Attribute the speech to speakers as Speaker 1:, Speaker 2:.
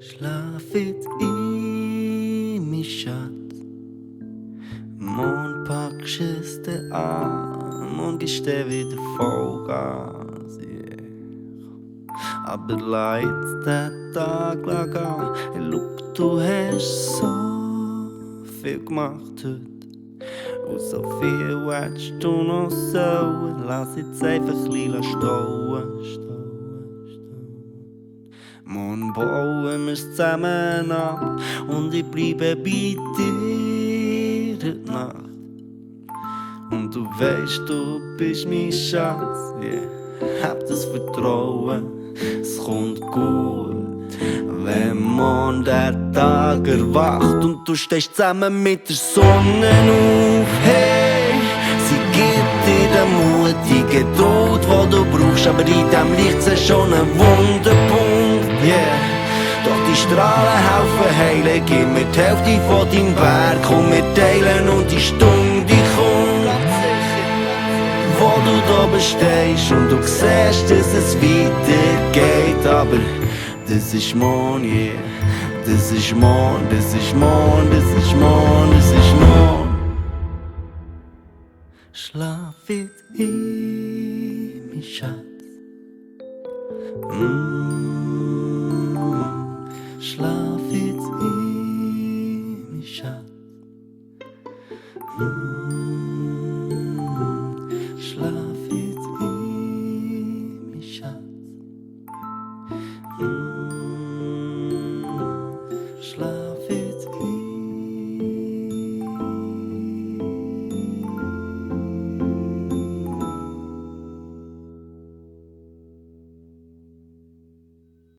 Speaker 1: Schlaf jetzt in mein Schatz. Morgen packst es dir an, morgen gibst du wieder Vollgas, yeah. Aber leid, der Tag lag an. Hey, look, du hast so viel gemacht heute. Und so viel hättest du noch sollen. Lass jetzt einfach ein bisschen stauen. Morgen bauen wir's zusammen ab und ich bleibe bei dir heute Nacht. Und du weisst, du bist mein Schatz, yeah. Hab das Vertrauen, es kommt gut. Wenn morgen der Tag erwacht und du stehst zusammen mit der Sonne auf, hey, sie gibt dir den Mut, die Geduld, die du brauchst, aber in dem Licht ist schon ein Wunderpunkt, yeah. Doch die Strahlen helfen heilen, gib mir die Hälfte von deinem Werk, komm, wir teilen und die Stunde, die kommt, wo du da stehst und du siehst, dass es weitergeht, aber das ist morgen, yeah. Das ist morgen, das ist morgen, das ist morgen, das ist morgen. Schlaf jetzt in mein Schatz. Schlaf jetzt in mein Schatz.